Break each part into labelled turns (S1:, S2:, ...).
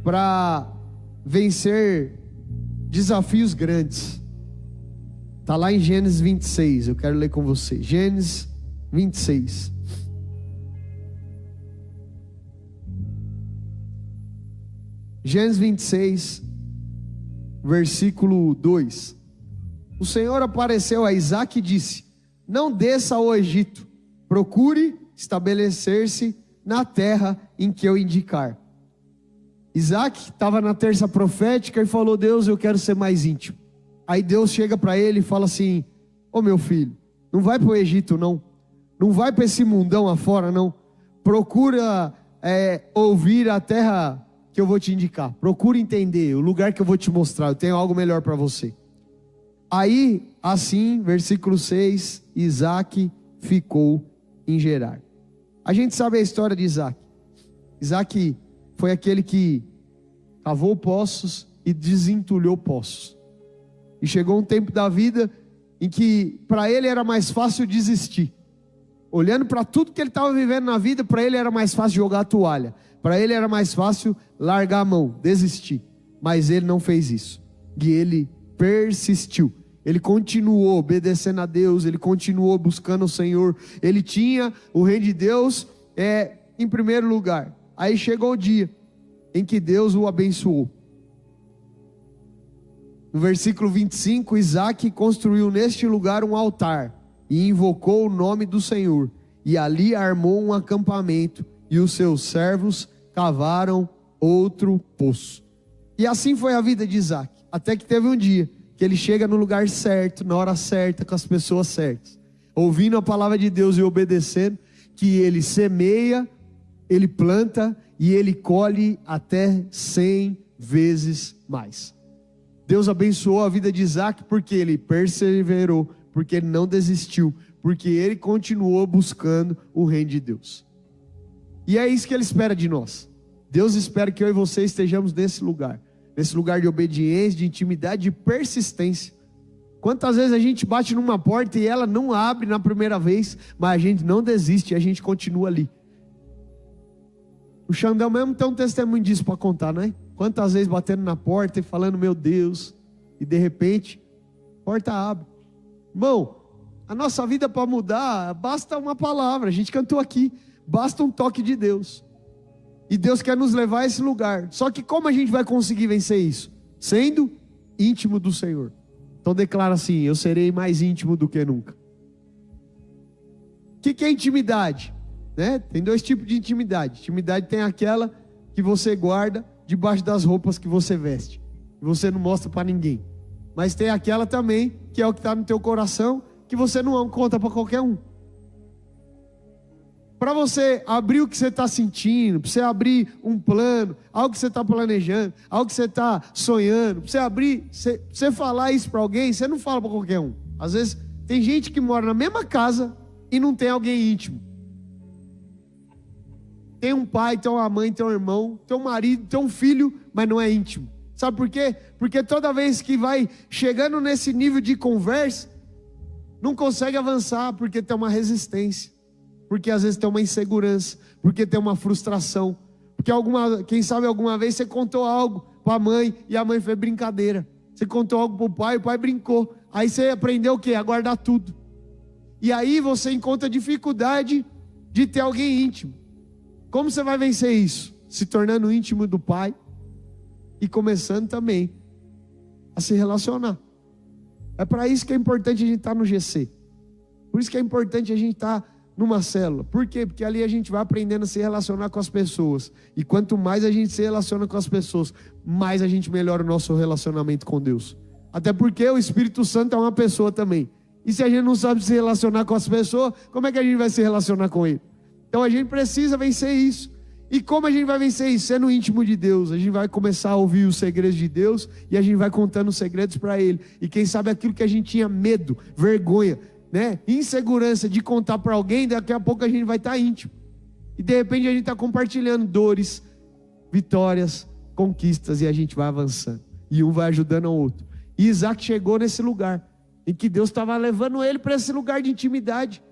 S1: para vencer desafios grandes. Está lá em Gênesis 26, eu quero ler com você. Gênesis 26. Gênesis 26, versículo 2. O Senhor apareceu a Isaque e disse: não desça ao Egito, procure estabelecer-se na terra em que eu indicar. Isaque estava na terça profética e falou: Deus, eu quero ser mais íntimo. Aí Deus chega para ele e fala assim: ô meu filho, não vai para o Egito não, não vai para esse mundão afora não, procura ouvir a terra que eu vou te indicar, procura entender o lugar que eu vou te mostrar, eu tenho algo melhor para você. Aí, assim, versículo 6, Isaque ficou em Gerar. A gente sabe a história de Isaque. Isaque foi aquele que cavou poços e desentulhou poços. E chegou um tempo da vida em que para ele era mais fácil desistir. Olhando para tudo que ele estava vivendo na vida, para ele era mais fácil jogar a toalha. Para ele era mais fácil largar a mão, desistir. Mas ele não fez isso. E ele persistiu. Ele continuou obedecendo a Deus, ele continuou buscando o Senhor. Ele tinha o reino de Deus em primeiro lugar. Aí chegou o dia em que Deus o abençoou. No versículo 25, Isaque construiu neste lugar um altar e invocou o nome do Senhor. E ali armou um acampamento e os seus servos cavaram outro poço. E assim foi a vida de Isaque. Até que teve um dia que ele chega no lugar certo, na hora certa, com as pessoas certas, ouvindo a palavra de Deus e obedecendo, que ele semeia, ele planta e ele colhe até 100 vezes mais. Deus abençoou a vida de Isaque porque ele perseverou, porque ele não desistiu, porque ele continuou buscando o reino de Deus. E é isso que ele espera de nós. Deus espera que eu e você estejamos nesse lugar de obediência, de intimidade, de persistência. Quantas vezes a gente bate numa porta e ela não abre na primeira vez, mas a gente não desiste e a gente continua ali. O Xandão mesmo tem um testemunho disso para contar, não é? Quantas vezes batendo na porta e falando, meu Deus, e de repente, a porta abre. Irmão, a nossa vida para mudar, basta uma palavra, a gente cantou aqui, basta um toque de Deus. E Deus quer nos levar a esse lugar. Só que como a gente vai conseguir vencer isso? Sendo íntimo do Senhor. Então declara assim: eu serei mais íntimo do que nunca. O que é intimidade? Né? Tem dois tipos de intimidade. Intimidade tem aquela que você guarda debaixo das roupas que você veste. E você não mostra para ninguém. Mas tem aquela também, que é o que está no teu coração, que você não conta para qualquer um. Para você abrir o que você está sentindo, para você abrir um plano, algo que você está planejando, algo que você está sonhando, para você abrir, você falar isso para alguém, você não fala para qualquer um. Às vezes tem gente que mora na mesma casa e não tem alguém íntimo. Tem um pai, tem uma mãe, tem um irmão, tem um marido, tem um filho, mas não é íntimo. Sabe por quê? Porque toda vez que vai chegando nesse nível de conversa, não consegue avançar porque tem uma resistência. Porque às vezes tem uma insegurança, porque tem uma frustração, porque quem sabe alguma vez você contou algo para a mãe e a mãe fez brincadeira. Você contou algo para o pai brincou. Aí você aprendeu o quê? A guardar tudo. E aí você encontra dificuldade de ter alguém íntimo. Como você vai vencer isso? Se tornando íntimo do pai e começando também a se relacionar. É para isso que é importante a gente estar no GC. Por isso que é importante a gente estar numa célula. Por quê? Porque ali a gente vai aprendendo a se relacionar com as pessoas. E quanto mais a gente se relaciona com as pessoas, mais a gente melhora o nosso relacionamento com Deus. Até porque o Espírito Santo é uma pessoa também. E se a gente não sabe se relacionar com as pessoas, como é que a gente vai se relacionar com Ele? Então a gente precisa vencer isso. E como a gente vai vencer isso? Sendo íntimo de Deus. A gente vai começar a ouvir os segredos de Deus e a gente vai contando os segredos para Ele. E quem sabe aquilo que a gente tinha medo, vergonha, né? Insegurança de contar para alguém, daqui a pouco a gente vai estar íntimo. E de repente a gente está compartilhando dores, vitórias, conquistas e a gente vai avançando. E um vai ajudando ao outro. E Isaque chegou nesse lugar em que Deus estava levando ele para esse lugar de intimidade.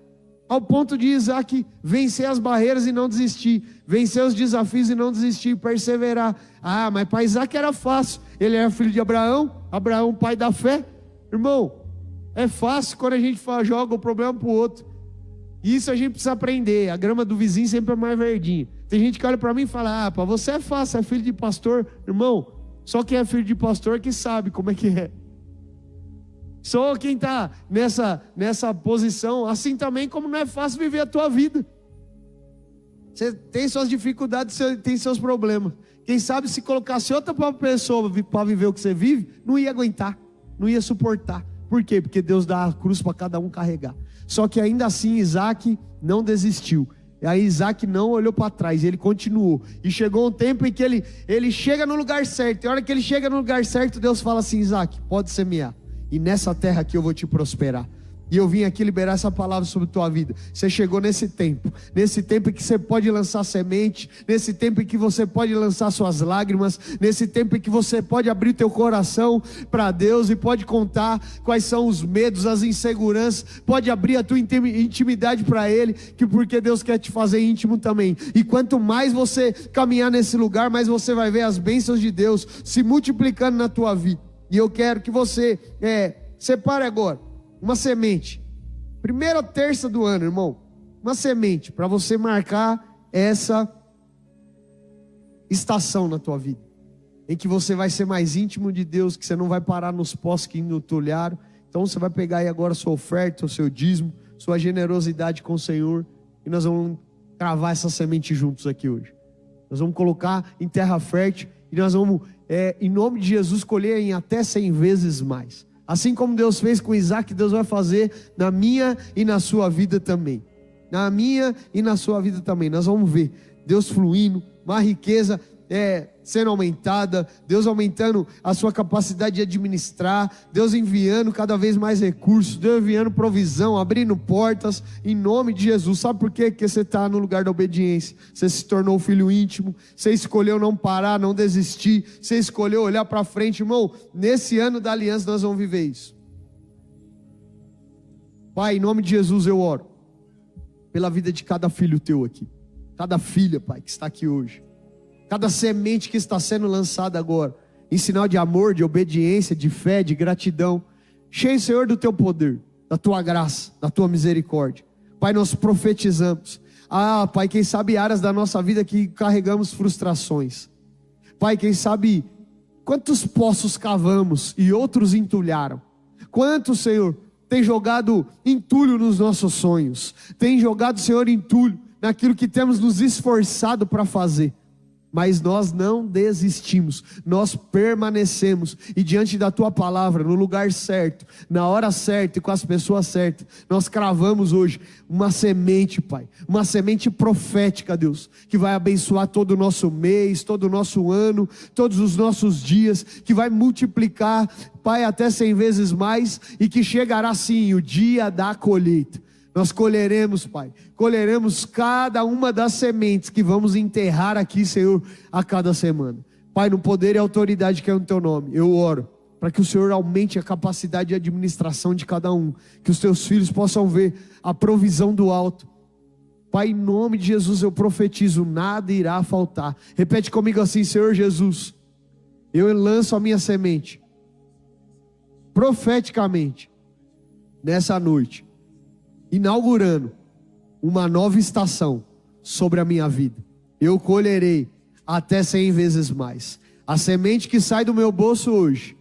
S1: ao ponto de Isaac vencer as barreiras e não desistir, vencer os desafios e não desistir, perseverar. Ah, mas para Isaac era fácil, ele era filho de Abraão, Abraão pai da fé. Irmão, é fácil quando a gente joga o problema para o outro. Isso a gente precisa aprender. A grama do vizinho sempre é mais verdinha. Tem gente que olha para mim e fala: ah, para você é fácil, é filho de pastor. Irmão, só quem é filho de pastor que sabe como é que é. Só quem está nessa posição, assim também como não é fácil viver a tua vida. Você tem suas dificuldades, você tem seus problemas. Quem sabe se colocasse outra pessoa para viver o que você vive, não ia aguentar, não ia suportar. Por quê? Porque Deus dá a cruz para cada um carregar. Só que ainda assim Isaac não desistiu. E aí Isaac não olhou para trás, ele continuou. E chegou um tempo em que ele chega no lugar certo. E a hora que ele chega no lugar certo, Deus fala assim: Isaac, pode semear. E nessa terra aqui eu vou te prosperar. E eu vim aqui liberar essa palavra sobre a tua vida. Você chegou nesse tempo em que você pode lançar semente, nesse tempo em que você pode lançar suas lágrimas, nesse tempo em que você pode abrir teu coração para Deus e pode contar quais são os medos, as inseguranças, pode abrir a tua intimidade para Ele, que porque Deus quer te fazer íntimo também. E quanto mais você caminhar nesse lugar, mais você vai ver as bênçãos de Deus se multiplicando na tua vida. E eu quero que você separe agora uma semente, primeira terça do ano, irmão, uma semente para você marcar essa estação na tua vida, em que você vai ser mais íntimo de Deus, que você não vai parar nos postos que entulharam. Então você vai pegar aí agora sua oferta, o seu dízimo, sua generosidade com o Senhor, e nós vamos cravar essa semente juntos aqui hoje. Nós vamos colocar em terra fértil, e nós vamos, em nome de Jesus, colher em até 100 vezes mais. Assim como Deus fez com Isaac, Deus vai fazer na minha e na sua vida também. Na minha e na sua vida também. Nós vamos ver Deus fluindo, uma riqueza sendo aumentada, Deus aumentando a sua capacidade de administrar, Deus enviando cada vez mais recursos, Deus enviando provisão, abrindo portas, em nome de Jesus. Sabe por quê? Porque você está no lugar da obediência, você se tornou filho íntimo, você escolheu não parar, não desistir, você escolheu olhar para frente. Irmão, nesse ano da aliança nós vamos viver isso. Pai, em nome de Jesus eu oro pela vida de cada filho teu aqui, cada filha, Pai, que está aqui hoje, cada semente que está sendo lançada agora, em sinal de amor, de obediência, de fé, de gratidão. Cheio, Senhor, do teu poder, da tua graça, da tua misericórdia. Pai, nós profetizamos. Pai, quem sabe áreas da nossa vida que carregamos frustrações. Pai, quem sabe quantos poços cavamos e outros entulharam. Quantos, Senhor, tem jogado entulho nos nossos sonhos. Tem jogado, Senhor, entulho naquilo que temos nos esforçado para fazer. Mas nós não desistimos, nós permanecemos, e diante da tua palavra, no lugar certo, na hora certa e com as pessoas certas, nós cravamos hoje uma semente, Pai, uma semente profética, Deus, que vai abençoar todo o nosso mês, todo o nosso ano, todos os nossos dias, que vai multiplicar, Pai, até 100 vezes mais, e que chegará sim o dia da colheita. Nós colheremos, Pai, colheremos cada uma das sementes que vamos enterrar aqui, Senhor, a cada semana. Pai, no poder e autoridade que é no teu nome, eu oro para que o Senhor aumente a capacidade de administração de cada um, que os teus filhos possam ver a provisão do alto. Pai, em nome de Jesus eu profetizo, nada irá faltar. Repete comigo assim: Senhor Jesus, eu lanço a minha semente, profeticamente, nessa noite, inaugurando uma nova estação sobre a minha vida. Eu colherei até 100 vezes mais. A semente que sai do meu bolso hoje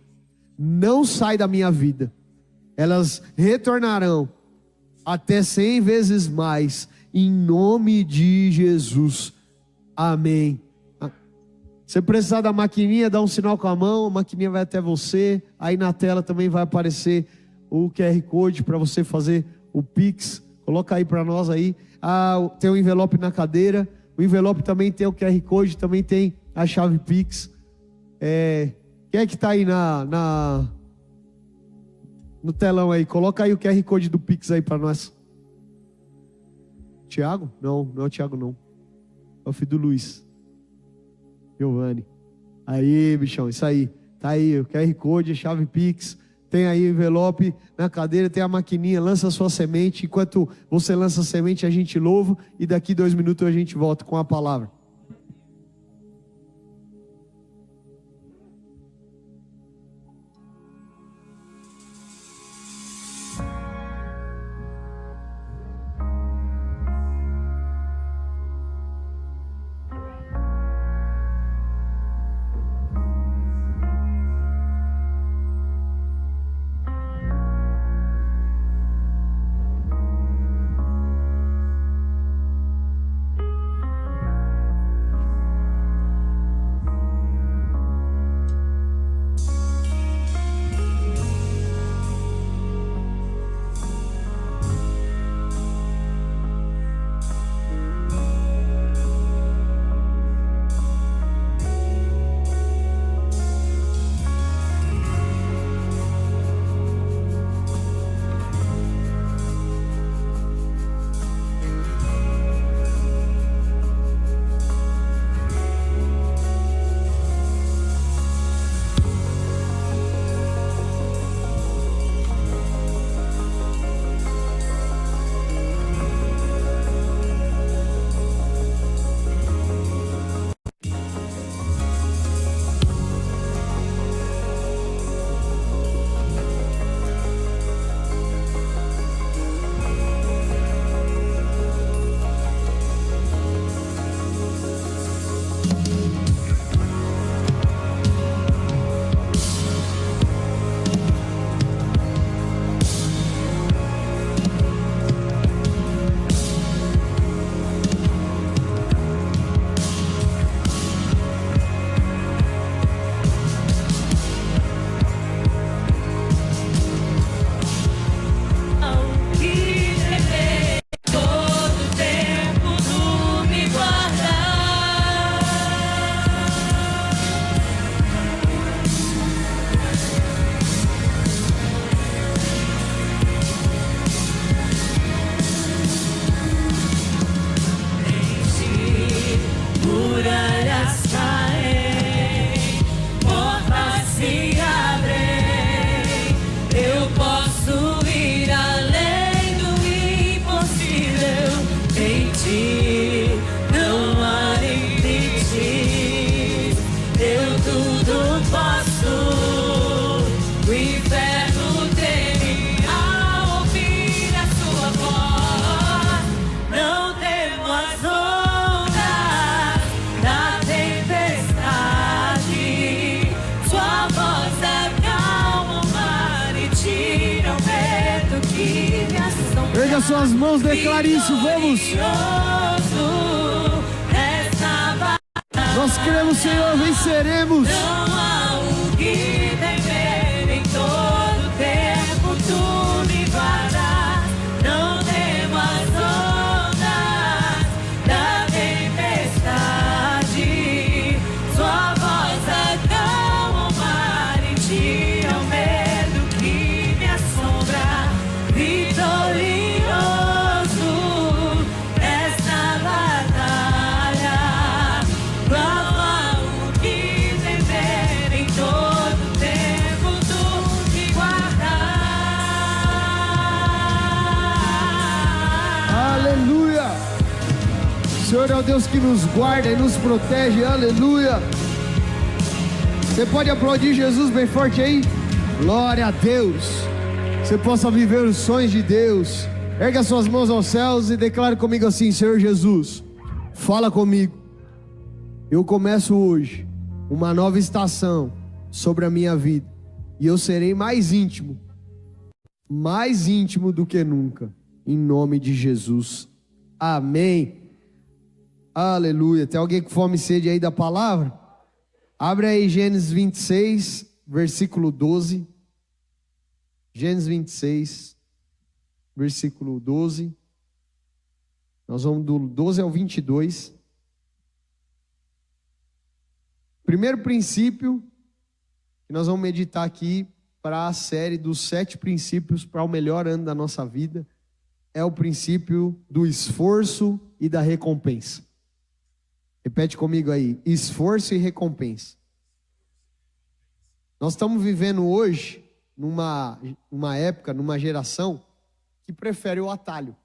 S1: não sai da minha vida. Elas retornarão até 100 vezes mais, em nome de Jesus. Amém. Se precisar da maquininha, dá um sinal com a mão, a maquininha vai até você. Aí na tela também vai aparecer o QR Code para você fazer o Pix. Coloca aí para nós aí. Tem o envelope na cadeira. O envelope também tem o QR Code, também tem a chave Pix. Quem é que está aí no telão aí? Coloca aí o QR Code do Pix aí para nós. Tiago? Não é o Tiago não. É o filho do Luiz. Giovanni. Aí, bichão, isso aí. Tá aí o QR Code, a chave Pix. Tem aí envelope na cadeira, tem a maquininha, lança a sua semente. Enquanto você lança a semente, a gente louva e daqui 2 minutos a gente volta com a palavra. Erga suas mãos, declare isso, vamos. Nós cremos, Senhor, venceremos.
S2: Não há o que temer, em todo tempo tu me guardas. Não temo as ondas da tempestade. Sua voz acalma o mar e tira o medo que me assombra. Vitorioso nesta batalha. Não há o que temer, em todo tempo tu me guardas.
S1: Aleluia. O Senhor é o Deus que nos guarda e nos protege. Aleluia. Você pode aplaudir Jesus bem forte aí? Glória a Deus. Você possa viver os sonhos de Deus. Erga suas mãos aos céus e declare comigo assim: Senhor Jesus, fala comigo. Eu começo hoje uma nova estação sobre a minha vida. E eu serei mais íntimo do que nunca. Em nome de Jesus. Amém. Aleluia. Tem alguém com fome e sede aí da palavra? Abre aí Gênesis 26, versículo 12. Gênesis 26, versículo 12. Nós vamos do 12 ao 22. Primeiro princípio que nós vamos meditar aqui para a série dos 7 princípios para o melhor ano da nossa vida é o princípio do esforço e da recompensa. Repete comigo aí: esforço e recompensa. Nós estamos vivendo hoje numa época, numa geração que prefere o atalho.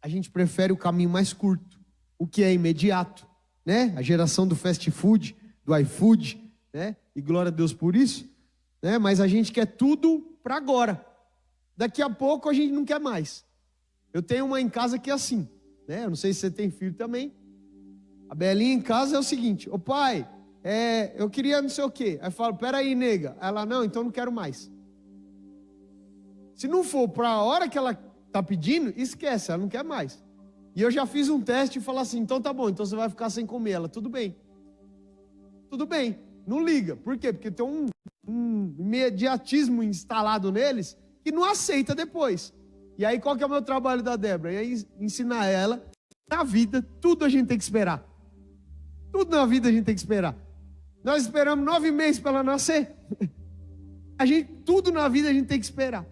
S1: A gente prefere o caminho mais curto, o que é imediato, né? A geração do fast food, do iFood, né? E glória a Deus por isso, né? Mas a gente quer tudo para agora. Daqui a pouco a gente não quer mais. Eu tenho uma em casa que é assim, né? Eu não sei se você tem filho também. A Belinha em casa é o seguinte: ô pai, eu queria não sei o quê. Aí eu falo, peraí, nega. Ela, não, então não quero mais. Se não for para a hora que ela tá pedindo, esquece, ela não quer mais. E eu já fiz um teste e falo assim, então tá bom, então você vai ficar sem comer. Ela, tudo bem. Tudo bem, não liga. Por quê? Porque tem um imediatismo instalado neles que não aceita depois. E aí qual que é o meu trabalho da Débora? E aí ensinar ela, na vida, tudo a gente tem que esperar. Tudo na vida a gente tem que esperar. Nós esperamos 9 meses para ela nascer. Tudo na vida a gente tem que esperar.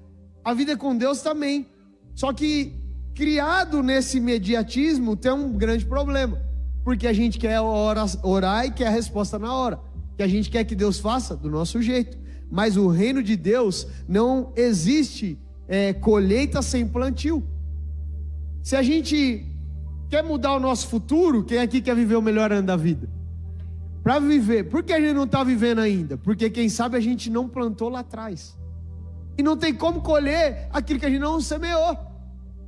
S1: A vida com Deus também. Só que, criado nesse imediatismo, tem um grande problema. Porque a gente quer orar e quer a resposta na hora. Que a gente quer que Deus faça do nosso jeito. Mas o reino de Deus não existe colheita sem plantio. Se a gente quer mudar o nosso futuro, quem aqui quer viver o melhor ano da vida? Para viver. Por que a gente não está vivendo ainda? Porque quem sabe a gente não plantou lá atrás. E não tem como colher aquilo que a gente não semeou.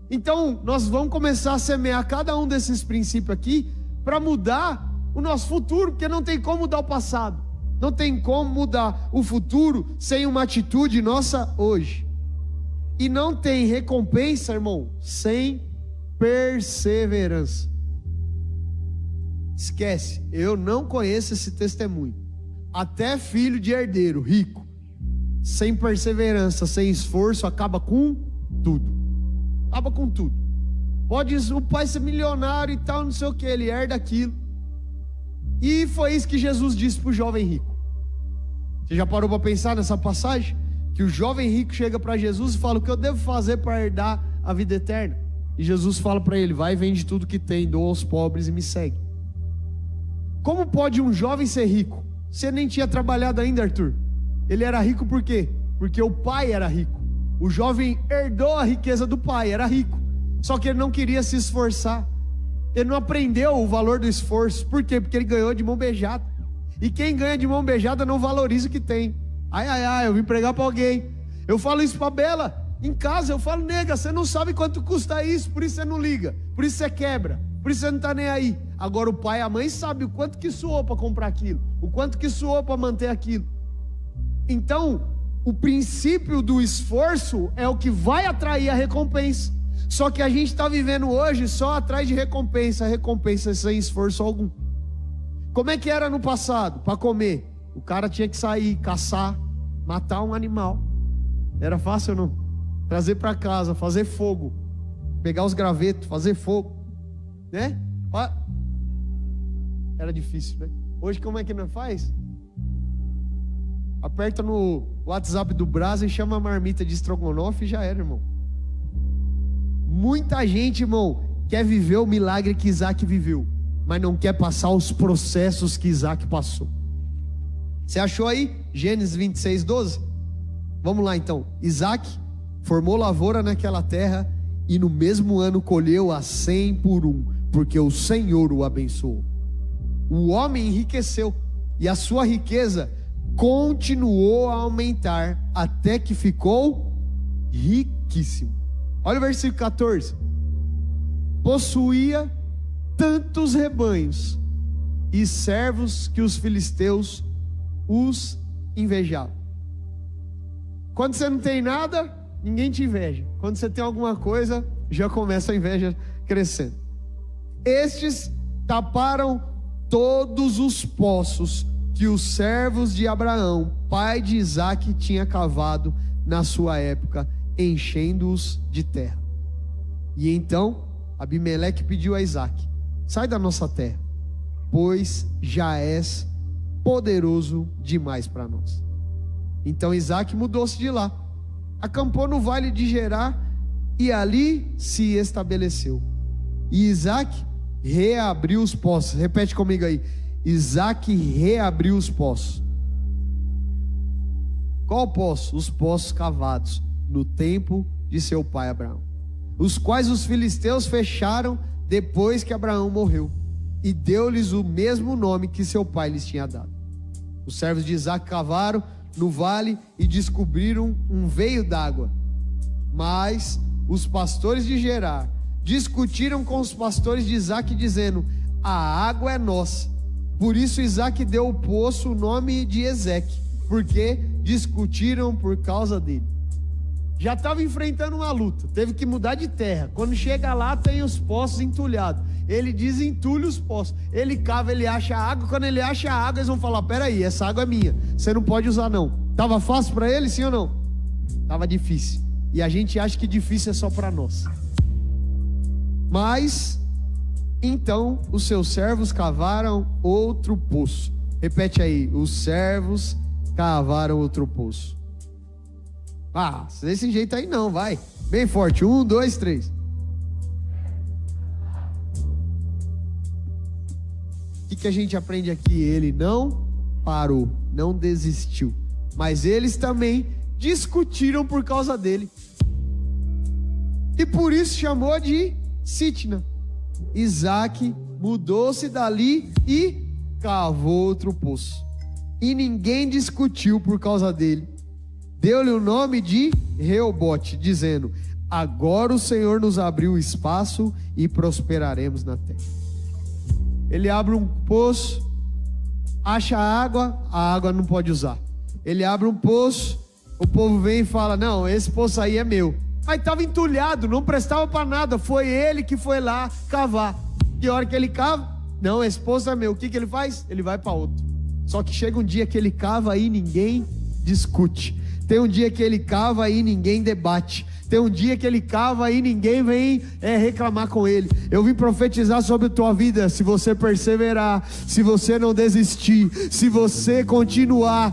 S1: Então, nós vamos começar a semear cada um desses princípios aqui para mudar o nosso futuro, porque não tem como mudar o passado. Não tem como mudar o futuro sem uma atitude nossa hoje. E não tem recompensa, irmão, sem perseverança. Esquece, eu não conheço esse testemunho. Até filho de herdeiro, rico, sem perseverança, sem esforço, acaba com tudo. Acaba com tudo. Pode o pai ser milionário e tal, não sei o que, ele herda aquilo. E foi isso que Jesus disse para o jovem rico. Você já parou para pensar nessa passagem? Que o jovem rico chega para Jesus e fala, o que eu devo fazer para herdar a vida eterna? E Jesus fala para ele, vai e vende tudo que tem, doa aos pobres e me segue. Como pode um jovem ser rico? Você nem tinha trabalhado ainda, Arthur. Ele era rico por quê? Porque o pai era rico. O jovem herdou a riqueza do pai, era rico. Só que ele não queria se esforçar. Ele não aprendeu o valor do esforço. Por quê? Porque ele ganhou de mão beijada. E quem ganha de mão beijada não valoriza o que tem. Eu vim pregar para alguém. Eu falo isso para Bela em casa. Eu falo, nega, você não sabe quanto custa isso, por isso você não liga, por isso você quebra, por isso você não está nem aí. Agora o pai e a mãe sabem o quanto que suou para comprar aquilo, o quanto que suou para manter aquilo. Então, o princípio do esforço é o que vai atrair a recompensa. Só que a gente está vivendo hoje só atrás de recompensa sem esforço algum. Como é que era no passado? Para comer, o cara tinha que sair, caçar, matar um animal. Era fácil ou não? Trazer para casa, fazer fogo, pegar os gravetos, fazer fogo, né? Era difícil, né? Hoje como é que não faz? Aperta no WhatsApp do Brasa e chama a marmita de estrogonofe e já era, irmão. Muita gente, irmão, quer viver o milagre que Isaac viveu, mas não quer passar os processos que Isaac passou. Você achou aí? Gênesis 26, 12? Vamos lá então. Isaac formou lavoura naquela terra e no mesmo ano colheu a 100 por 1, porque o Senhor o abençoou. O homem enriqueceu e a sua riqueza continuou a aumentar até que ficou riquíssimo. Olha o versículo 14. Possuía tantos rebanhos e servos que os filisteus os invejavam. Quando você não tem nada, ninguém te inveja. Quando você tem alguma coisa, já começa a inveja crescendo. Estes taparam todos os poços que os servos de Abraão, pai de Isaque, tinha cavado na sua época, enchendo-os de terra. E então Abimeleque pediu a Isaque: sai da nossa terra, pois já és poderoso demais para nós. Então Isaque mudou-se de lá, acampou no vale de Gerar e ali se estabeleceu. E Isaque reabriu os poços. Repete comigo aí: Isaque reabriu os poços. Qual poço? Os poços cavados no tempo de seu pai Abraão, os quais os filisteus fecharam depois que Abraão morreu, e deu-lhes o mesmo nome que seu pai lhes tinha dado. Os servos de Isaque cavaram no vale e descobriram um veio d'água. Mas os pastores de Gerar discutiram com os pastores de Isaque, dizendo: a água é nossa. Por isso Isaque deu ao poço o nome de Ezeque, porque discutiram por causa dele. Já estava enfrentando uma luta, teve que mudar de terra. Quando chega lá, tem os poços entulhados. Ele desentulha os poços, ele cava, ele acha água. Quando ele acha água, eles vão falar: peraí, essa água é minha, você não pode usar não. Estava fácil para ele, sim ou não? Estava difícil. E a gente acha que difícil é só para nós. Mas então os seus servos cavaram outro poço. Repete aí: os servos cavaram outro poço. Ah, desse jeito aí não, vai. Bem forte, 1, 2, 3. O que a gente aprende aqui? Ele não parou, não desistiu. Mas eles também discutiram por causa dele. E por isso chamou de Sitna. Isaque mudou-se dali e cavou outro poço. E ninguém discutiu por causa dele. Deu-lhe o nome de Reobote, dizendo: agora o Senhor nos abriu espaço e prosperaremos na terra. Ele abre um poço, acha água, a água não pode usar. Ele abre um poço, o povo vem e fala: não, esse poço aí é meu. Mas estava entulhado, não prestava para nada. Foi ele que foi lá cavar. E a hora que ele cava, não, esse poço é meu. O que ele faz? Ele vai para outro. Só que chega um dia que ele cava e ninguém discute. Tem um dia que ele cava e ninguém debate. Tem um dia que ele cava e ninguém vem reclamar com ele. Eu vim profetizar sobre a tua vida. Se você perseverar, se você não desistir, se você continuar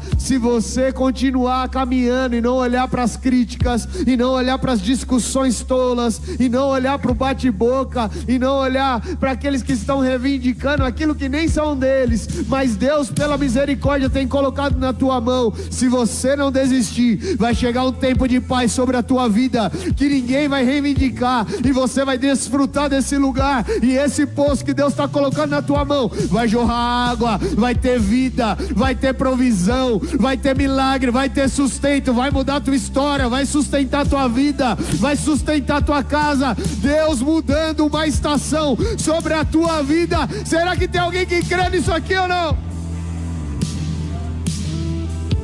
S1: caminhando e não olhar para as críticas, e não olhar para as discussões tolas, e não olhar para o bate-boca, e não olhar para aqueles que estão reivindicando aquilo que nem são deles, mas Deus, pela misericórdia, tem colocado na tua mão. Se você não desistir, vai chegar um tempo de paz sobre a tua vida, que ninguém vai reivindicar, e você vai desfrutar desse lugar, e esse poço que Deus está colocando na tua mão, vai jorrar água, vai ter vida, vai ter provisão, vai ter milagre, vai ter sustento, vai mudar a tua história, vai sustentar a tua vida, vai sustentar a tua casa. Deus mudando uma estação sobre a tua vida. Será que tem alguém que crê nisso aqui ou não?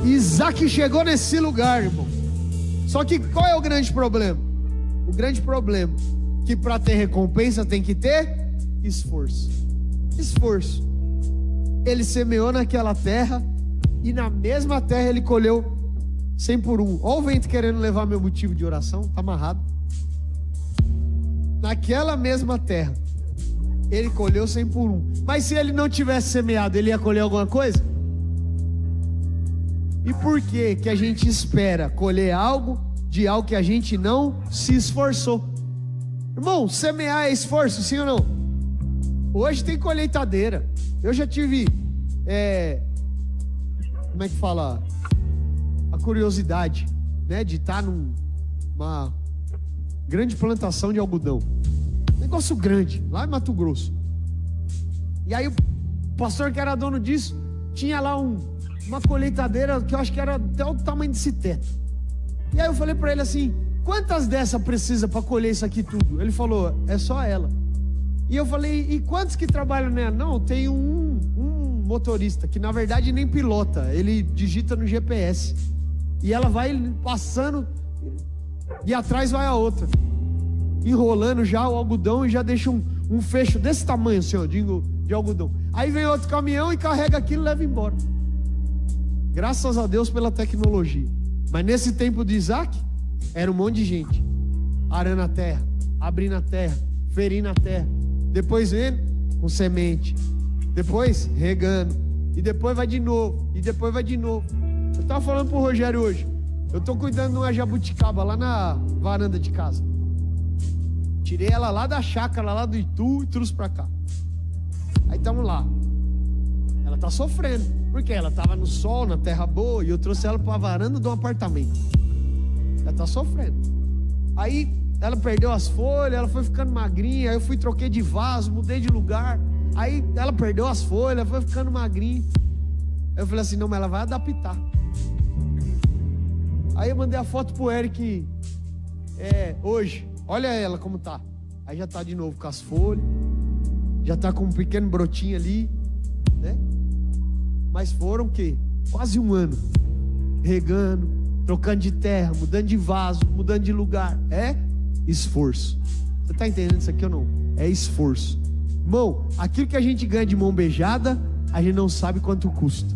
S1: Isaque chegou nesse lugar, irmão. Só que qual é o grande problema? O grande problema é que para ter recompensa tem que ter esforço. Esforço. Ele semeou naquela terra e na mesma terra ele colheu 100 por 1. Olha o vento querendo levar meu motivo de oração, tá amarrado. Naquela mesma terra ele colheu 100 por 1. Mas se ele não tivesse semeado, ele ia colher alguma coisa? E por que que a gente espera colher algo de algo que a gente não se esforçou? Irmão, semear é esforço, sim ou não? Hoje tem colheitadeira. Eu já tive, como é que fala? A curiosidade, né, de estar numa grande plantação de algodão. Negócio grande, lá em Mato Grosso. E aí o pastor que era dono disso tinha lá uma colheitadeira que eu acho que era até o tamanho desse teto. E aí eu falei para ele assim: quantas dessas precisa para colher isso aqui tudo? Ele falou: é só ela. E eu falei: e quantos que trabalham nela? Não, tem um motorista que na verdade nem pilota, ele digita no GPS. E ela vai passando e atrás vai a outra, enrolando já o algodão, e já deixa um fecho desse tamanho assim, ó, de algodão. Aí vem outro caminhão e carrega aquilo e leva embora. Graças a Deus pela tecnologia. Mas nesse tempo de Isaque, era um monte de gente arando a terra, abrindo a terra, ferindo a terra, depois vendo com semente, depois regando, e depois vai de novo, e depois vai de novo. Eu estava falando pro Rogério hoje, eu estou cuidando de uma jabuticaba lá na varanda de casa. Tirei ela lá da chácara, lá do Itu, e trouxe para cá. Aí estamos lá. Ela está sofrendo. Porque ela estava no sol, na terra boa, e eu trouxe ela para a varanda de um apartamento. Ela está sofrendo. Aí ela perdeu as folhas, ela foi ficando magrinha. Aí eu troquei de vaso, mudei de lugar. Aí ela perdeu as folhas, foi ficando magrinha. Aí eu falei assim, não, mas ela vai adaptar. Aí eu mandei a foto pro Eric hoje. Olha ela como tá. Aí já tá de novo com as folhas. Já tá com um pequeno brotinho ali, né? Mas foram o quê? Quase um ano. Regando, trocando de terra, mudando de vaso, mudando de lugar. É esforço. Você tá entendendo isso aqui ou não? É esforço. Irmão, aquilo que a gente ganha de mão beijada, a gente não sabe quanto custa.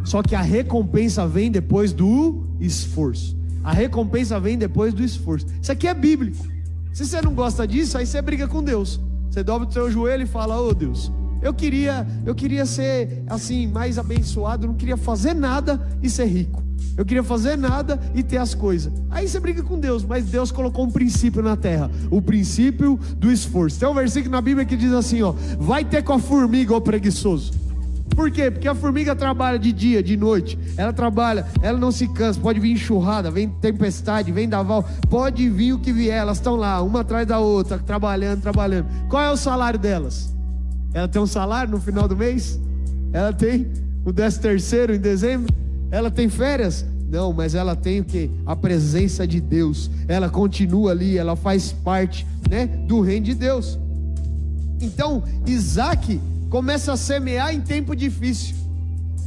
S1: Só que a recompensa vem depois do esforço. A recompensa vem depois do esforço. Isso aqui é bíblico. Se você não gosta disso, aí você briga com Deus. Você dobra o seu joelho e fala: ô Deus, eu queria ser assim, mais abençoado. Eu não queria fazer nada e ser rico. Eu queria fazer nada e ter as coisas. Aí você briga com Deus. Mas Deus colocou um princípio na terra, o princípio do esforço. Tem um versículo na Bíblia que diz assim, ó: vai ter com a formiga, ô preguiçoso. Por quê? Porque a formiga trabalha de dia, de noite. Ela trabalha, ela não se cansa. Pode vir enxurrada, vem tempestade, vem daval, pode vir o que vier. Elas estão lá, uma atrás da outra, trabalhando. Qual é o salário delas? Ela tem um salário no final do mês? Ela tem o 13º em dezembro? Ela tem férias? Não, mas ela tem o quê? A presença de Deus. Ela continua ali, ela faz parte, né, do reino de Deus. Então, Isaac começa a semear em tempo difícil.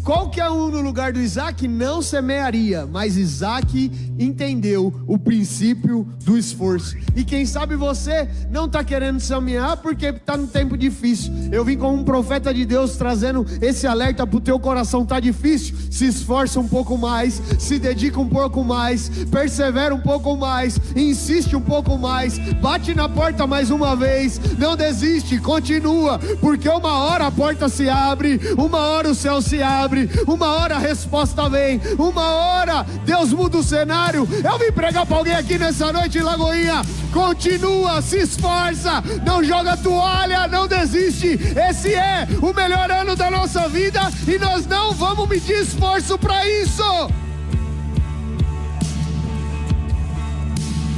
S1: Qualquer um no lugar do Isaac não semearia, mas Isaac entendeu o princípio do esforço. E quem sabe você não está querendo semear porque está num tempo difícil. Eu vim como um profeta de Deus trazendo esse alerta para o teu coração. Está difícil? Se esforça um pouco mais, se dedica um pouco mais, persevera um pouco mais, insiste um pouco mais, bate na porta mais uma vez, não desiste, continua, porque uma hora a porta se abre, uma hora o céu se abre, uma hora a resposta vem, uma hora Deus muda o cenário. Eu vim pregar para alguém aqui nessa noite em Lagoinha: continua, se esforça, não joga toalha, não desiste. Esse é o melhor ano da nossa vida e nós não vamos medir esforço para isso.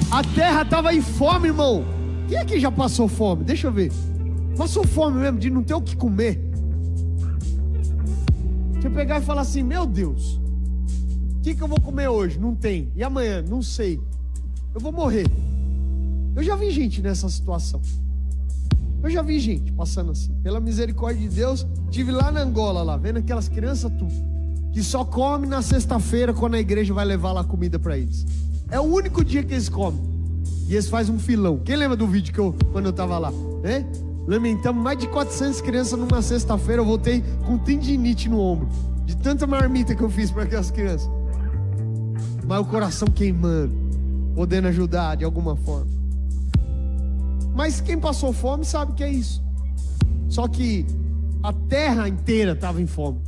S1: A terra estava em fome, irmão. Quem aqui já passou fome? Deixa eu ver. Passou fome mesmo de não ter o que comer. Deixa eu pegar e falar assim: meu Deus, o que eu vou comer hoje? Não tem. E amanhã? Não sei. Eu vou morrer. Eu já vi gente nessa situação. Eu já vi gente passando assim. Pela misericórdia de Deus, estive lá na Angola, lá, vendo aquelas crianças tudo, que só come na sexta-feira, quando a igreja vai levar lá comida para eles. É o único dia que eles comem. E eles fazem um filão. Quem lembra do vídeo quando eu estava lá? Né? Lamentamos mais de 400 crianças numa sexta-feira. Eu voltei com tendinite no ombro, de tanta marmita que eu fiz para aquelas crianças. Mas o coração queimando, podendo ajudar de alguma forma. Mas quem passou fome sabe que é isso. Só que a terra inteira estava em fome.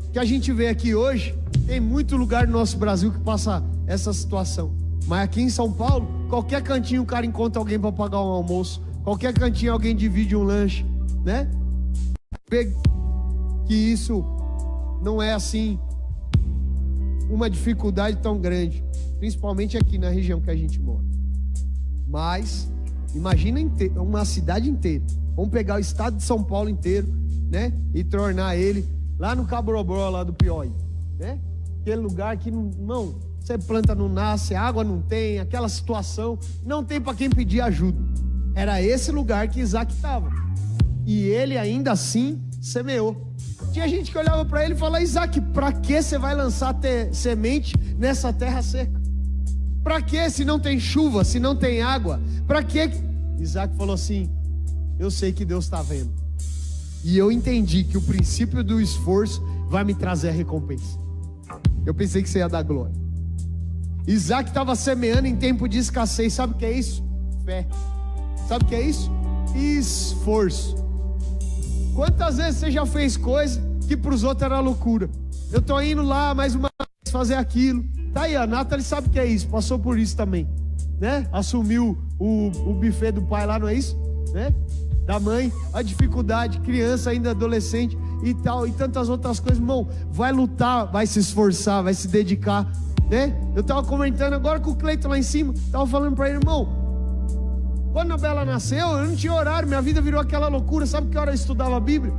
S1: O que a gente vê aqui hoje, tem muito lugar no nosso Brasil que passa essa situação. Mas aqui em São Paulo, qualquer cantinho o cara encontra alguém para pagar um almoço. Qualquer cantinho alguém divide um lanche, né? Vê que isso não é assim uma dificuldade tão grande, principalmente aqui na região que a gente mora. Mas imagina uma cidade inteira. Vamos pegar o estado de São Paulo inteiro, né? E tornar ele lá no Cabrobró, lá do Piauí, né? Aquele lugar que não, você planta não nasce, água não tem, aquela situação, não tem para quem pedir ajuda. Era esse lugar que Isaac estava. E ele ainda assim semeou. Tinha gente que olhava para ele e falava: Isaac, para que você vai lançar semente nessa terra seca? Para que, se não tem chuva, se não tem água? Para que? Isaac falou assim: eu sei que Deus está vendo. E eu entendi que o princípio do esforço vai me trazer a recompensa. Eu pensei que você ia dar glória. Isaac estava semeando em tempo de escassez. Sabe o que é isso? Fé. Sabe o que é isso? Esforço. Quantas vezes você já fez coisa que para os outros era loucura? Eu tô indo lá mais uma vez fazer aquilo. Tá aí, a Nathalie sabe o que é isso, passou por isso também, né? Assumiu o buffet do pai lá, não é isso? Né? Da mãe, a dificuldade, criança ainda adolescente. e tal, e tantas outras coisas, irmão. Vai lutar, vai se esforçar, vai se dedicar, né? Eu tava comentando agora com o Cleiton lá em cima, tava falando pra ele, irmão, quando a Bela nasceu, eu não tinha horário, minha vida virou aquela loucura. Sabe que hora eu estudava a Bíblia?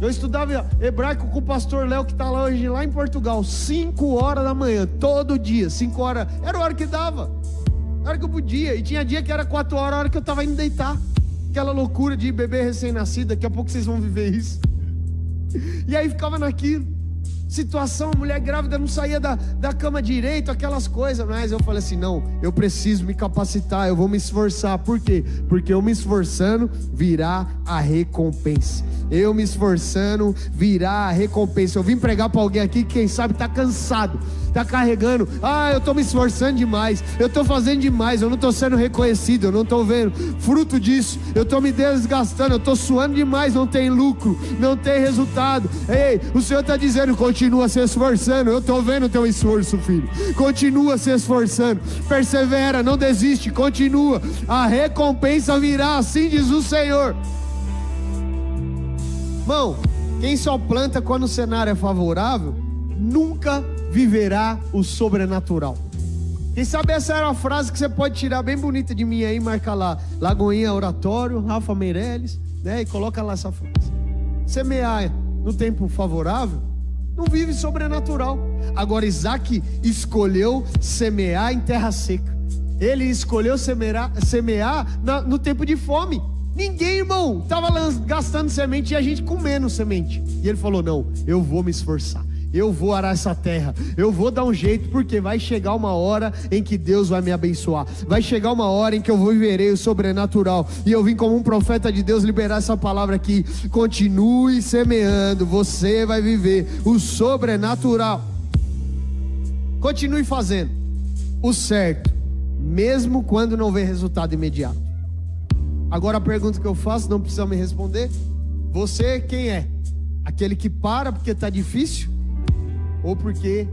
S1: Eu estudava hebraico com o pastor Léo, que está lá hoje, lá em Portugal, 5 horas da manhã, todo dia, 5 horas, era a hora que dava, a hora que eu podia, e tinha dia que era 4 horas, a hora que eu estava indo deitar, aquela loucura de bebê recém-nascido, daqui a pouco vocês vão viver isso, e aí ficava naquilo, situação, mulher grávida não saía da cama direito, aquelas coisas, mas eu falei assim, não, eu preciso me capacitar, eu vou me esforçar. Por quê? Porque eu me esforçando virá a recompensa. Eu me esforçando virá a recompensa. Eu vim pregar para alguém aqui que quem sabe está cansado, está carregando, eu estou me esforçando demais, eu estou fazendo demais, eu não estou sendo reconhecido, eu não estou vendo fruto disso, eu estou me desgastando, eu estou suando demais, não tem lucro, não tem resultado. Ei, o Senhor está dizendo, continua se esforçando, eu estou vendo o teu esforço, filho, continua se esforçando, persevera, não desiste, continua, a recompensa virá, assim diz o Senhor. Irmão, quem só planta quando o cenário é favorável, nunca viverá o sobrenatural. Quem sabe essa era uma frase que você pode tirar bem bonita de mim aí, marca lá, Lagoinha Oratório, Rafa Meirelles, né? E coloca lá essa frase. Semear no tempo favorável, não vive sobrenatural. Agora Isaac escolheu semear em terra seca. Ele escolheu semear no tempo de fome. Ninguém, irmão, estava gastando semente e a gente comendo semente. E ele falou, não, eu vou me esforçar, eu vou arar essa terra, eu vou dar um jeito, porque vai chegar uma hora em que Deus vai me abençoar, vai chegar uma hora em que eu viverei o sobrenatural. E eu vim como um profeta de Deus liberar essa palavra aqui. Continue semeando, você vai viver o sobrenatural. Continue fazendo o certo, mesmo quando não vê resultado imediato. Agora a pergunta que eu faço, não precisa me responder. Você quem é? Aquele que para porque está difícil? Ou porque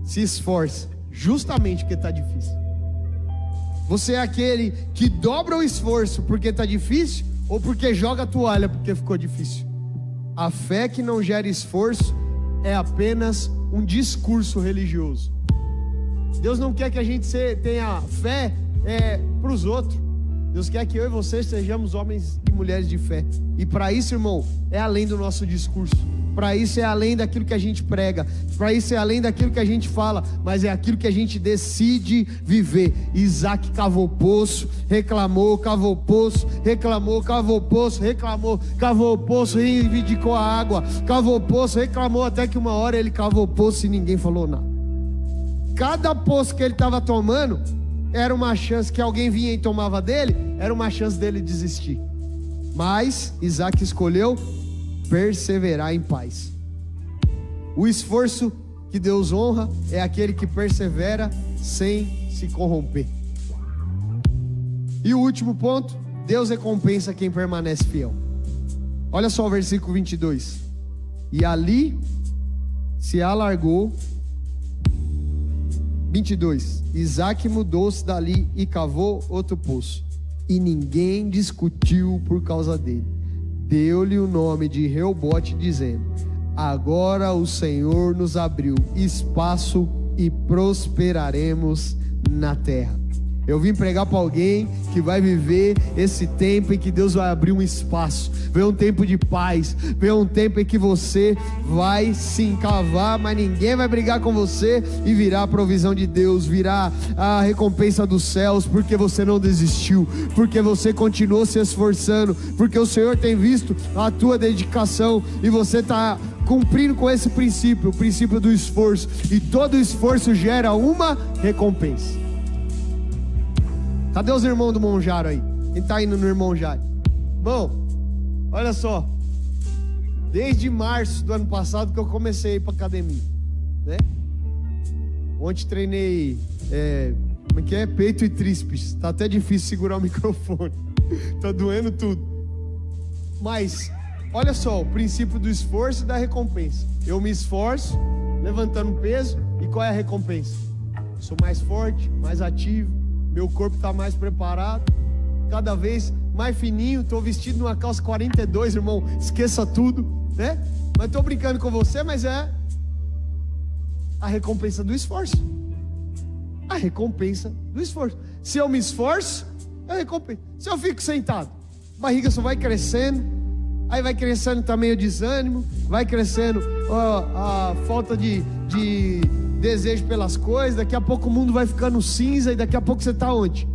S1: se esforça justamente porque está difícil? Você é aquele que dobra o esforço porque está difícil? Ou porque joga a toalha porque ficou difícil? A fé que não gera esforço é apenas um discurso religioso. Deus não quer que a gente tenha fé para os outros. Deus quer que eu e você sejamos homens e mulheres de fé. E para isso, irmão, é além do nosso discurso. Para isso é além daquilo que a gente prega. Para isso é além daquilo que a gente fala. Mas é aquilo que a gente decide viver. Isaac cavou poço, reclamou, cavou poço, reclamou, cavou poço, reclamou, cavou poço, reivindicou a água, cavou poço, reclamou, até que uma hora ele cavou poço e ninguém falou nada. Cada poço que ele estava tomando era uma chance que alguém vinha e tomava dele, era uma chance dele desistir. Mas Isaac escolheu perseverar em paz. O esforço que Deus honra é aquele que persevera sem se corromper. E o último ponto, Deus recompensa quem permanece fiel. Olha só o versículo 22. E ali se alargou. 22. Isaac mudou-se dali e cavou outro poço, e ninguém discutiu por causa dele. Deu-lhe o nome de Reobote, dizendo: agora o Senhor nos abriu espaço e prosperaremos na terra. Eu vim pregar para alguém que vai viver esse tempo em que Deus vai abrir um espaço. Vem um tempo de paz, vem um tempo em que você vai se encavar, mas ninguém vai brigar com você, e virá a provisão de Deus, virá a recompensa dos céus, porque você não desistiu, porque você continuou se esforçando, porque o Senhor tem visto a tua dedicação e você está cumprindo com esse princípio, o princípio do esforço, e todo esforço gera uma recompensa. Cadê os irmãos do Monjaro aí? Quem está indo no Irmão Jairo? Bom, olha só. Desde março do ano passado que eu comecei a ir para academia, né? Ontem treinei, como é que é? Peito e tríceps. Tá até difícil segurar o microfone. Tá doendo tudo. Mas, olha só, o princípio do esforço e da recompensa. Eu me esforço, levantando peso, e qual é a recompensa? Sou mais forte, mais ativo. Meu corpo está mais preparado, cada vez mais fininho. Estou vestido numa calça 42, irmão, esqueça tudo. né? Mas estou brincando com você, mas é a recompensa do esforço. A recompensa do esforço. Se eu me esforço, é a recompensa. Se eu fico sentado, a barriga só vai crescendo, aí vai crescendo também o desânimo, vai crescendo a falta de desejo pelas coisas, daqui a pouco o mundo vai ficando cinza e daqui a pouco você está onde?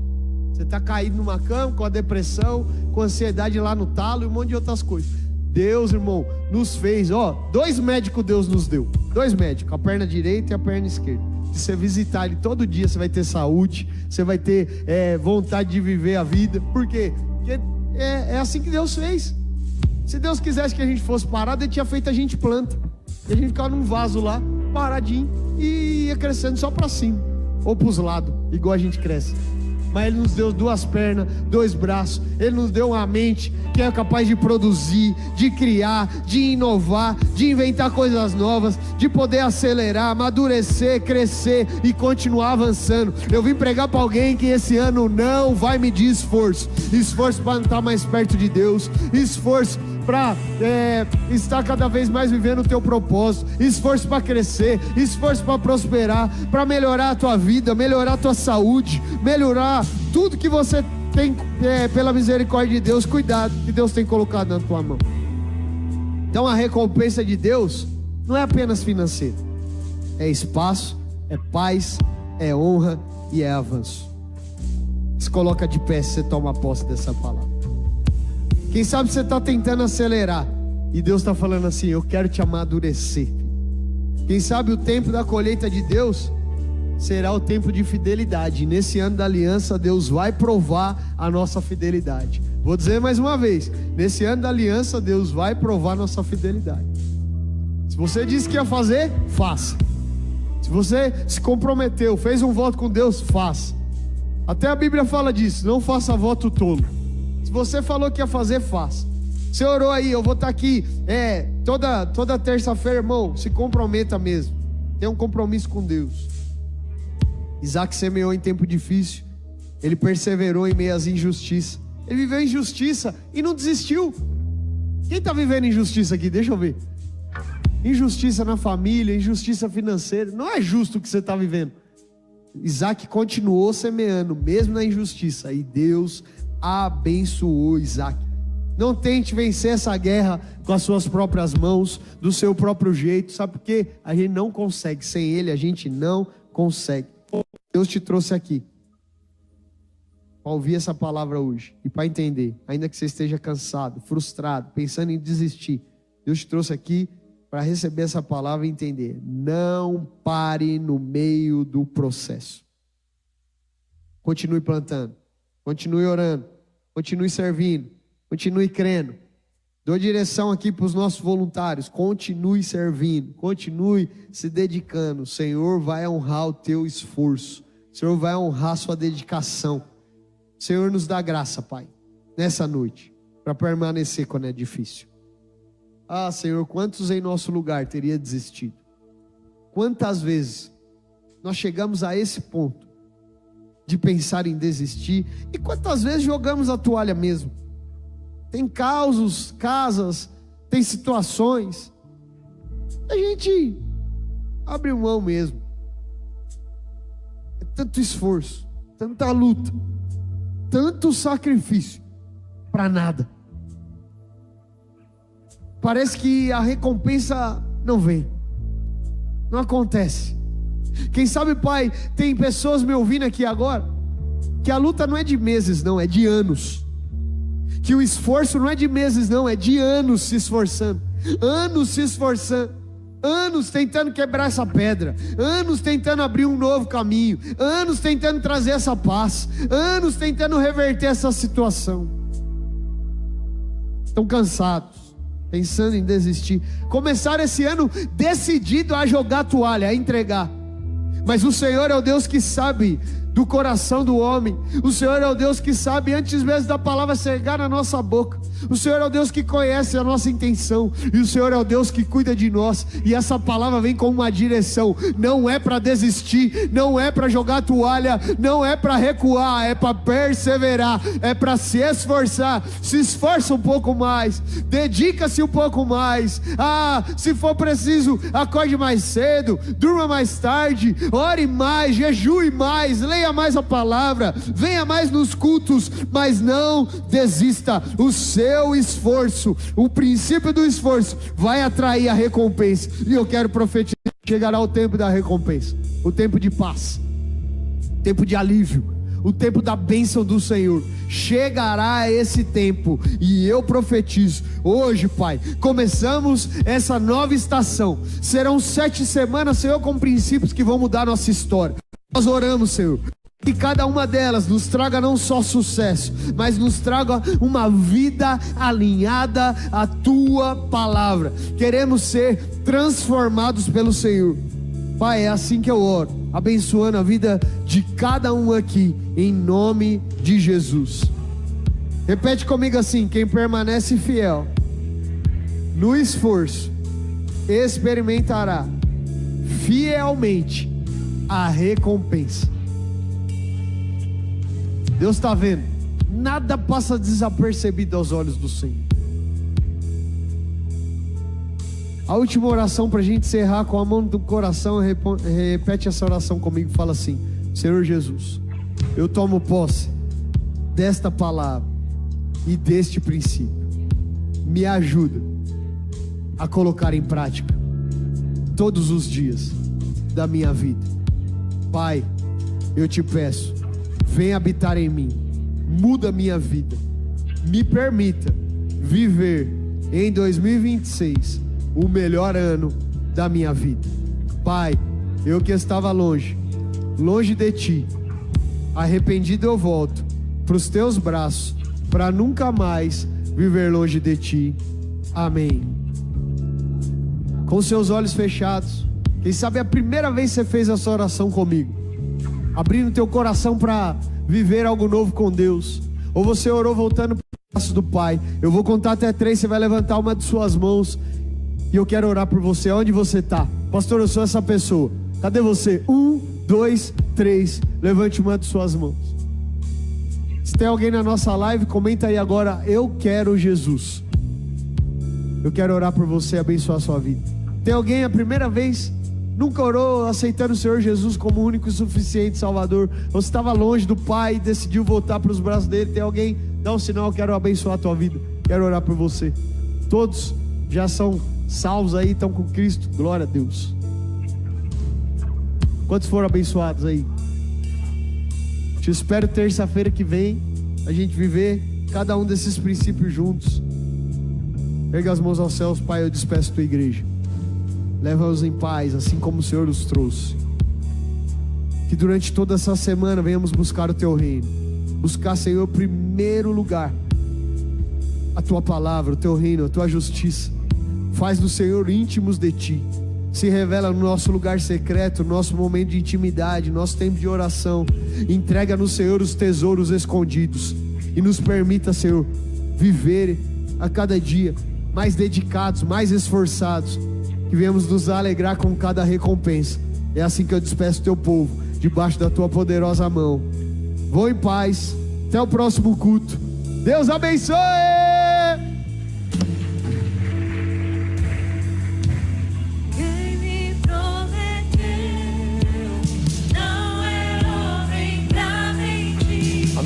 S1: Você está caído numa cama, com a depressão, com a ansiedade lá no talo e um monte de outras coisas. Deus, irmão, nos fez, 2 médicos Deus nos deu. 2 médicos, a perna direita e a perna esquerda. Se você visitar ele todo dia, você vai ter saúde, você vai ter vontade de viver a vida. Por quê? Porque é assim que Deus fez. Se Deus quisesse que a gente fosse parado, Ele tinha feito a gente planta. E a gente ficava num vaso lá, paradinho, e ia crescendo só para cima, ou para os lados, igual a gente cresce. Mas Ele nos deu 2 pernas, 2 braços. Ele nos deu uma mente que é capaz de produzir, de criar, de inovar, de inventar coisas novas, de poder acelerar, amadurecer, crescer e continuar avançando. Eu vim pregar para alguém que esse ano não vai medir esforço. Esforço para estar mais perto de Deus. Esforço para estar cada vez mais vivendo o teu propósito. Esforço para crescer. Esforço para prosperar, para melhorar a tua vida, melhorar a tua saúde, melhorar tudo que você tem pela misericórdia de Deus. Cuidado que Deus tem colocado na tua mão. Então a recompensa de Deus não é apenas financeira, é espaço, é paz, é honra e é avanço. Se coloca de pé se você toma posse dessa palavra. Quem sabe você está tentando acelerar e Deus está falando assim: eu quero te amadurecer. Quem sabe o tempo da colheita de Deus será o tempo de fidelidade. Nesse ano da aliança, Deus vai provar a nossa fidelidade. Vou dizer mais uma vez: nesse ano da aliança, Deus vai provar a nossa fidelidade. Se você disse que ia fazer, faça. Se você se comprometeu, fez um voto com Deus, faça. Até a Bíblia fala disso: não faça voto tolo. Se você falou que ia fazer, faça. Você orou aí, eu vou estar aqui toda terça-feira, irmão, se comprometa mesmo. Tenha um compromisso com Deus. Isaac semeou em tempo difícil, ele perseverou em meio às injustiças. Ele viveu injustiça e não desistiu. Quem está vivendo injustiça aqui? Deixa eu ver. Injustiça na família, injustiça financeira. Não é justo o que você está vivendo. Isaac continuou semeando, mesmo na injustiça, e Deus abençoou Isaac. Não tente vencer essa guerra com as suas próprias mãos, do seu próprio jeito. Sabe por quê? A gente não consegue. Sem Ele a gente não consegue. Deus te trouxe aqui para ouvir essa palavra hoje e para entender, ainda que você esteja cansado, frustrado, pensando em desistir. Deus te trouxe aqui para receber essa palavra e entender. Não pare no meio do processo. Continue plantando, continue orando, continue servindo, continue crendo. Dou direção aqui para os nossos voluntários: continue servindo, continue se dedicando. O Senhor vai honrar o teu esforço, o Senhor vai honrar a sua dedicação. O Senhor nos dá graça, Pai, nessa noite, para permanecer quando é difícil. Ah, Senhor, quantos em nosso lugar teria desistido? Quantas vezes nós chegamos a esse ponto de pensar em desistir, e quantas vezes jogamos a toalha mesmo? Tem causos, casas, tem situações, a gente abre mão mesmo. É tanto esforço, tanta luta, tanto sacrifício para nada. Parece que a recompensa não vem, não acontece. Quem sabe, Pai, tem pessoas me ouvindo aqui agora, que a luta não é de meses não, é de anos. Que o esforço não é de meses não, é de anos se esforçando. Anos se esforçando. Anos tentando quebrar essa pedra. Anos tentando abrir um novo caminho. Anos tentando trazer essa paz. Anos tentando reverter essa situação. Estão cansados, pensando em desistir. Começaram esse ano decidido a jogar a toalha, a entregar. Mas o Senhor é o Deus que sabe do coração do homem. O Senhor é o Deus que sabe antes mesmo da palavra chegar na nossa boca. O Senhor é o Deus que conhece a nossa intenção, e o Senhor é o Deus que cuida de nós. E essa palavra vem com uma direção. Não é para desistir, não é para jogar a toalha, não é para recuar, é para perseverar, é para se esforçar. Se esforça um pouco mais, dedica-se um pouco mais. Se for preciso, acorde mais cedo, durma mais tarde, ore mais, jejue mais, leia mais a palavra, venha mais nos cultos, mas não desista. O seu esforço, o princípio do esforço vai atrair a recompensa. E eu quero profetizar: chegará o tempo da recompensa, o tempo de paz, o tempo de alívio, o tempo da bênção do Senhor. Chegará esse tempo, e eu profetizo hoje, Pai, começamos essa nova estação. Serão 7 semanas, Senhor, com princípios que vão mudar nossa história. Nós oramos, Senhor, que cada uma delas nos traga não só sucesso, mas nos traga uma vida alinhada à Tua palavra. Queremos ser transformados pelo Senhor. Pai, é assim que eu oro, abençoando a vida de cada um aqui, em nome de Jesus. Repete comigo assim: quem permanece fiel no esforço, experimentará fielmente a recompensa. Deus está vendo, nada passa desapercebido aos olhos do Senhor. A última oração para a gente encerrar, com a mão do coração, repete essa oração comigo, fala assim: Senhor Jesus, eu tomo posse desta palavra e deste princípio. Me ajuda a colocar em prática todos os dias da minha vida. Pai, eu te peço, vem habitar em mim, muda a minha vida, me permita viver em 2026 o melhor ano da minha vida. Pai, eu que estava longe de Ti, arrependido eu volto para os Teus braços, para nunca mais viver longe de Ti. Amém. Com seus olhos fechados, quem sabe é a primeira vez que você fez essa oração comigo, abrindo teu coração para viver algo novo com Deus, ou você orou voltando para o braço do Pai. Eu vou contar até 3, você vai levantar uma de suas mãos e eu quero orar por você. Onde você está? Pastor, eu sou essa pessoa. Cadê você? 1, 2, 3, levante uma de suas mãos. Se tem alguém na nossa live, comenta aí agora: eu quero Jesus. Eu quero orar por você, abençoar a sua vida. Tem alguém a primeira vez, nunca orou aceitando o Senhor Jesus como único e suficiente Salvador? Você estava longe do Pai e decidiu voltar para os braços dele. Tem alguém? Dá um sinal, eu quero abençoar a tua vida, quero orar por você. Todos já são salvos aí, estão com Cristo, glória a Deus. Quantos foram abençoados aí? Te espero terça-feira que vem, a gente viver cada um desses princípios juntos. Erga as mãos aos céus. Pai, eu despeço a tua igreja, leva-os em paz, assim como o Senhor os trouxe. Que durante toda essa semana venhamos buscar o teu reino, buscar, Senhor, em primeiro lugar a tua palavra, o teu reino, a tua justiça. Faz do Senhor íntimos de ti, se revela no nosso lugar secreto, no nosso momento de intimidade, nosso tempo de oração. Entrega no Senhor os tesouros escondidos e nos permita, Senhor, viver a cada dia mais dedicados, mais esforçados, que venhamos nos alegrar com cada recompensa. É assim que eu despeço o teu povo, debaixo da tua poderosa mão. Vou em paz, até o próximo culto. Deus abençoe!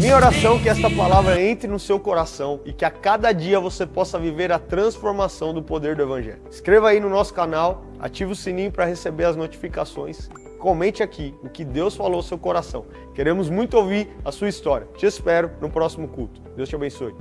S3: Minha oração é que esta palavra entre no seu coração e que a cada dia você possa viver a transformação do poder do Evangelho. Inscreva aí no nosso canal, ative o sininho para receber as notificações. Comente aqui o que Deus falou ao seu coração. Queremos muito ouvir a sua história. Te espero no próximo culto. Deus te abençoe.